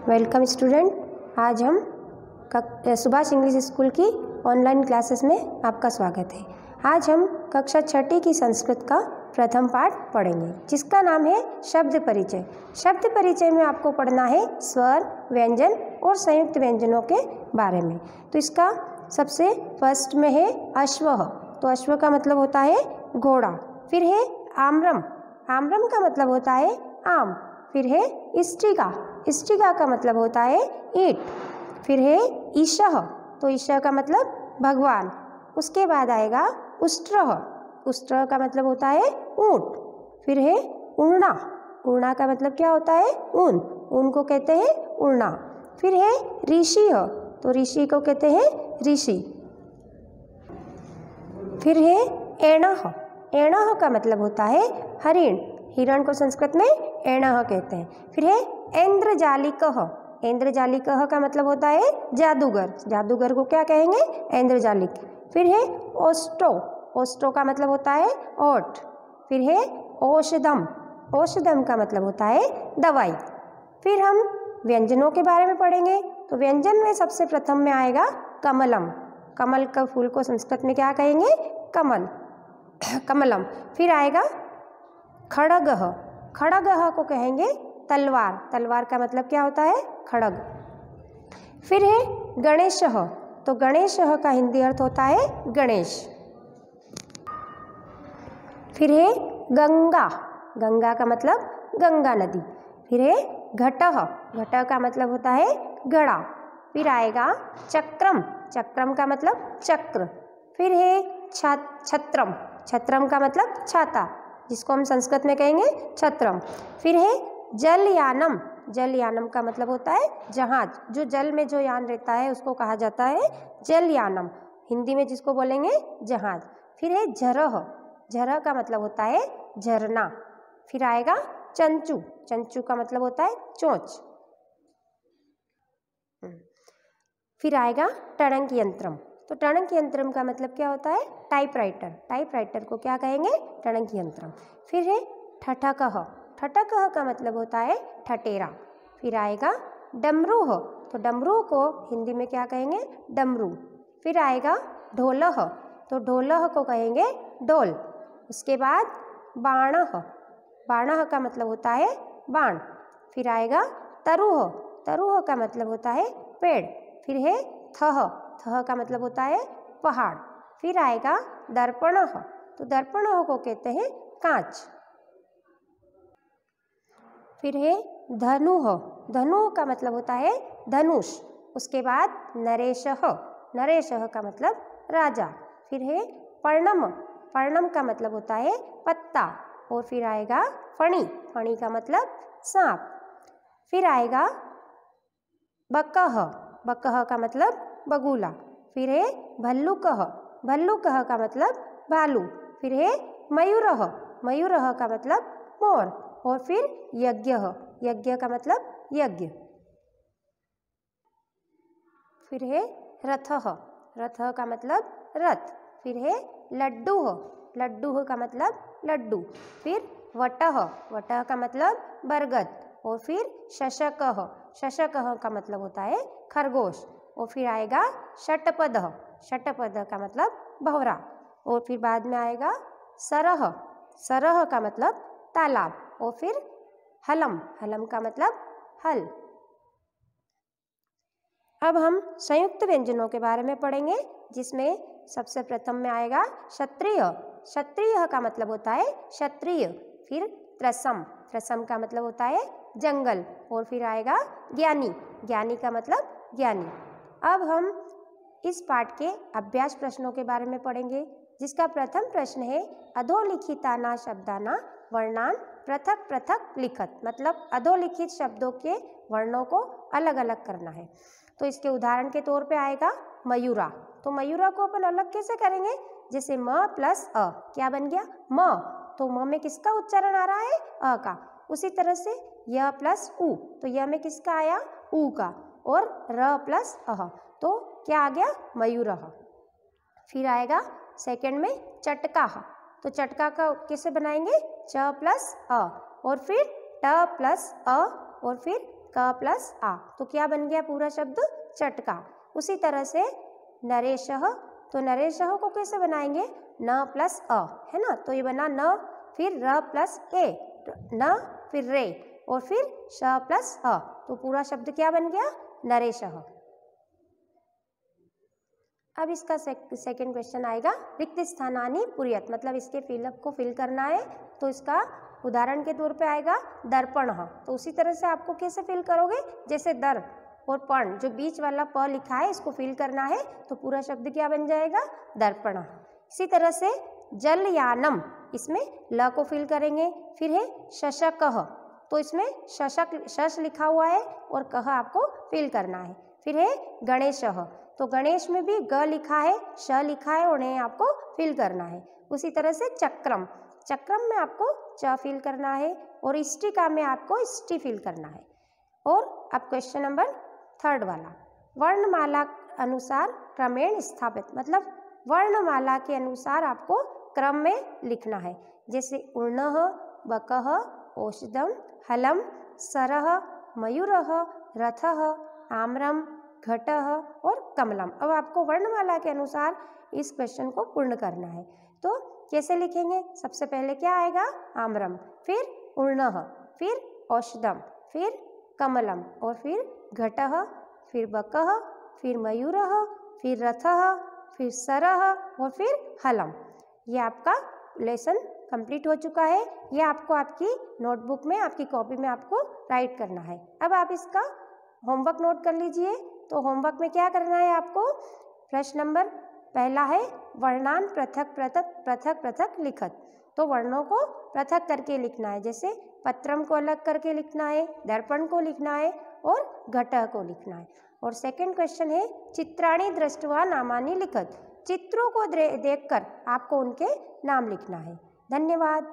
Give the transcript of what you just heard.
Welcome student. आज हम Subhash English school की ऑनलाइन क्लासेस में आपका स्वागत है। आज हम कक्षा छठी की संस्कृत का प्रथम पाठ पढ़ेंगे जिसका नाम है शब्द परिचय। शब्द परिचय में आपको पढ़ना है स्वर, व्यंजन और संयुक्त व्यंजनों के बारे में। तो इसका सबसे फर्स्ट में है अश्वः। तो अश्व का मतलब होता है घोड़ा। फिर है आम्रम। आम्रम का मतलब होता है आम। फिर है इष्टिका। इष्टिका का मतलब होता है ईंट। फिर है ईशः। तो ईशः का मतलब भगवान। उसके बाद आएगा उष्ट्रः। उष्ट्रः का मतलब होता है ऊंट। फिर है उर्णा। उर्णा का मतलब क्या होता है ऊन। ऊन को कहते हैं उर्णा। फिर है ऋषिः। तो ऋषि को कहते हैं ऋषि। फिर है एणः। एणः का मतलब होता है हरिण। हिरण को संस्कृत में एणः कहते हैं। फिर है ऐन्द्रजालिकः। ऐन्द्रजालिकः का मतलब होता है जादूगर। जादूगर को क्या कहेंगे? ऐन्द्रजालिक। फिर है ओष्टो। ओष्टो का मतलब होता है ओट। फिर है औषधम। औषधम का मतलब होता है दवाई। फिर हम व्यंजनों के बारे में पढ़ेंगे। तो व्यंजन में सबसे प्रथम में आएगा कमलम। कमल का फूल को संस्कृत में क्या कहेंगे? कमल, कमलम। फिर आएगा खड़गः। खड़गः को कहेंगे तलवार। तलवार का मतलब क्या होता है? खड़ग। फिर है गणेशः। तो गणेशः का हिंदी अर्थ होता है गणेश। फिर है गंगा। गंगा का मतलब गंगा नदी। फिर है घटः। घटः का मतलब होता है घड़ा। फिर आएगा चक्रम। चक्रम का मतलब चक्र। फिर है छत्रम। छत्रम का मतलब छाता, जिसको हम संस्कृत में कहेंगे छत्रम। फिर है जलयानम। जलयानम का मतलब होता है जहाज। जो जल में जो यान रहता है उसको कहा जाता है जलयानम, हिंदी में जिसको बोलेंगे जहाज। फिर है झरह। झरह का मतलब होता है झरना। फिर आएगा चंचू। चंचू का मतलब होता है चोंच। फिर आएगा टणक यंत्रम। तो टणक यंत्रम का मतलब क्या होता है? टाइपराइटर। टाइपराइटर को क्या कहेंगे? टणक यंत्रम। फिर है ठठकः। ठठकः का मतलब होता है ठटेरा। फिर आएगा डमरूह। तो डमरू को हिंदी में क्या कहेंगे? डमरू। फिर आएगा ढोलह। तो ढोलह को कहेंगे ढोल। उसके बाद बाणः। बाणः का मतलब होता है बाण। फिर आएगा तरुह। तरुह का मतलब होता है पेड़। फिर है थह। थह का मतलब होता है पहाड़। फिर आएगा दर्पणः। तो दर्पणः को कहते हैं कांच। फिर है धनुः। धनुः का मतलब होता है धनुष। उसके बाद नरेशः। नरेशः का मतलब राजा। फिर है पर्णम। पर्णम का मतलब होता है पत्ता। और फिर आएगा फणी। फणी का मतलब सांप। फिर आएगा बकः। बकः का मतलब बगुला। फिर है भल्लुकः। भल्लुकः का मतलब भालू। फिर है मयूरः। मयूरः का मतलब मोर। और फिर यज्ञः। यज्ञ का मतलब यज्ञ। फिर है रथः। रथः का मतलब रथ। फिर है लड्डूः। लड्डूः का मतलब लड्डू। फिर वटः। वटः का मतलब बरगद। और फिर शशकः। शशकः का मतलब होता है खरगोश। और फिर आएगा षटपदः। षटपद का मतलब भंवरा। और फिर बाद में आएगा सरः। सरः का मतलब तालाब। और फिर हलम। हलम का मतलब हल। अब हम संयुक्त व्यंजनों के बारे में पढ़ेंगे जिसमें सबसे प्रथम में आएगा क्षत्रिय। क्षत्रिय का मतलब होता है क्षत्रिय। फिर त्रसम। त्रसम का मतलब होता है जंगल। और फिर आएगा ज्ञानी। ज्ञानी का मतलब ज्ञानी। अब हम इस पाठ के अभ्यास प्रश्नों के बारे में पढ़ेंगे जिसका प्रथम प्रश्न है अधोलिखिताना शब्दाना वर्णान पृथक पृथक लिखत। मतलब अधोलिखित शब्दों के वर्णों को अलग अलग करना है। तो इसके उदाहरण के तौर पे आएगा मयूरा। तो मयूरा को अपन अलग कैसे करेंगे? जैसे म प्लस अ क्या बन गया? म। तो म में किसका उच्चारण आ रहा है? अ का। उसी तरह से य प्लस उ। तो य में किसका आया? उ का। और र प्लस अह। तो क्या आ गया? मयूरः। फिर आएगा सेकंड में चटकाः। तो चटका का कैसे बनाएंगे? च प्लस अ और फिर ट प्लस अ और फिर क प्लस आ, तो क्या बन गया पूरा शब्द चटका। उसी तरह से नरेशः, तो नरेशः को कैसे बनाएंगे, न प्लस अ, है ना, तो ये बना न, फिर र प्लस ए, न फिर रे, और फिर श प्लस अ, तो पूरा शब्द क्या बन गया, नरेशः। अब इसका सेकंड क्वेश्चन आएगा, रिक्त स्थानानि पूरयत, मतलब इसके फिलअप को फिल करना है। तो इसका उदाहरण के तौर पे आएगा दर्पण, तो उसी तरह से आपको कैसे फिल करोगे, जैसे दर और पण, जो बीच वाला प लिखा है इसको फिल करना है, तो पूरा शब्द क्या बन जाएगा, दर्पण। इसी तरह से जलयानम, इसमें ल को फिल करेंगे। फिर है शशकः, तो इसमें शश लिखा हुआ है और कह आपको फिल करना है। फिर है गणेशः, तो गणेश में भी ग लिखा है, श लिखा है और उन्हें आपको फिल करना है। उसी तरह से चक्रम, चक्रम में आपको च फिल करना है और इष्टिका में आपको इष्टि फिल करना है। और अब क्वेश्चन नंबर थर्ड वाला, वर्णमाला अनुसार क्रमेण स्थापित, मतलब वर्णमाला के अनुसार आपको क्रम में लिखना है, जैसे ऊर्णः, बकः, औषधम, हलम, सरः, मयूरः, रथः, आम्रम, घटः और कमलम। अब आपको वर्णमाला के अनुसार इस क्वेश्चन को पूर्ण करना है, तो कैसे लिखेंगे, सबसे पहले क्या आएगा, आम्रम, फिर ऊर्णः, फिर औषधम, फिर कमलम, और फिर घटः, फिर बकः, फिर मयूरः, फिर रथः, फिर सरः और फिर हलम। ये आपका लेसन कंप्लीट हो चुका है। ये आपको आपकी नोटबुक में, आपकी कॉपी में आपको राइट करना है। अब आप इसका होमवर्क नोट कर लीजिए। तो होमवर्क में क्या करना है आपको, प्रश्न नंबर पहला है वर्णान पृथक पृथक पृथक पृथक लिखत, तो वर्णों को पृथक करके लिखना है, जैसे पत्रम को अलग करके लिखना है, दर्पण को लिखना है और घटः को लिखना है। और सेकंड क्वेश्चन है चित्राणि दृष्ट्वा नामानि लिखत, चित्रों को देखकर आपको उनके नाम लिखना है। धन्यवाद।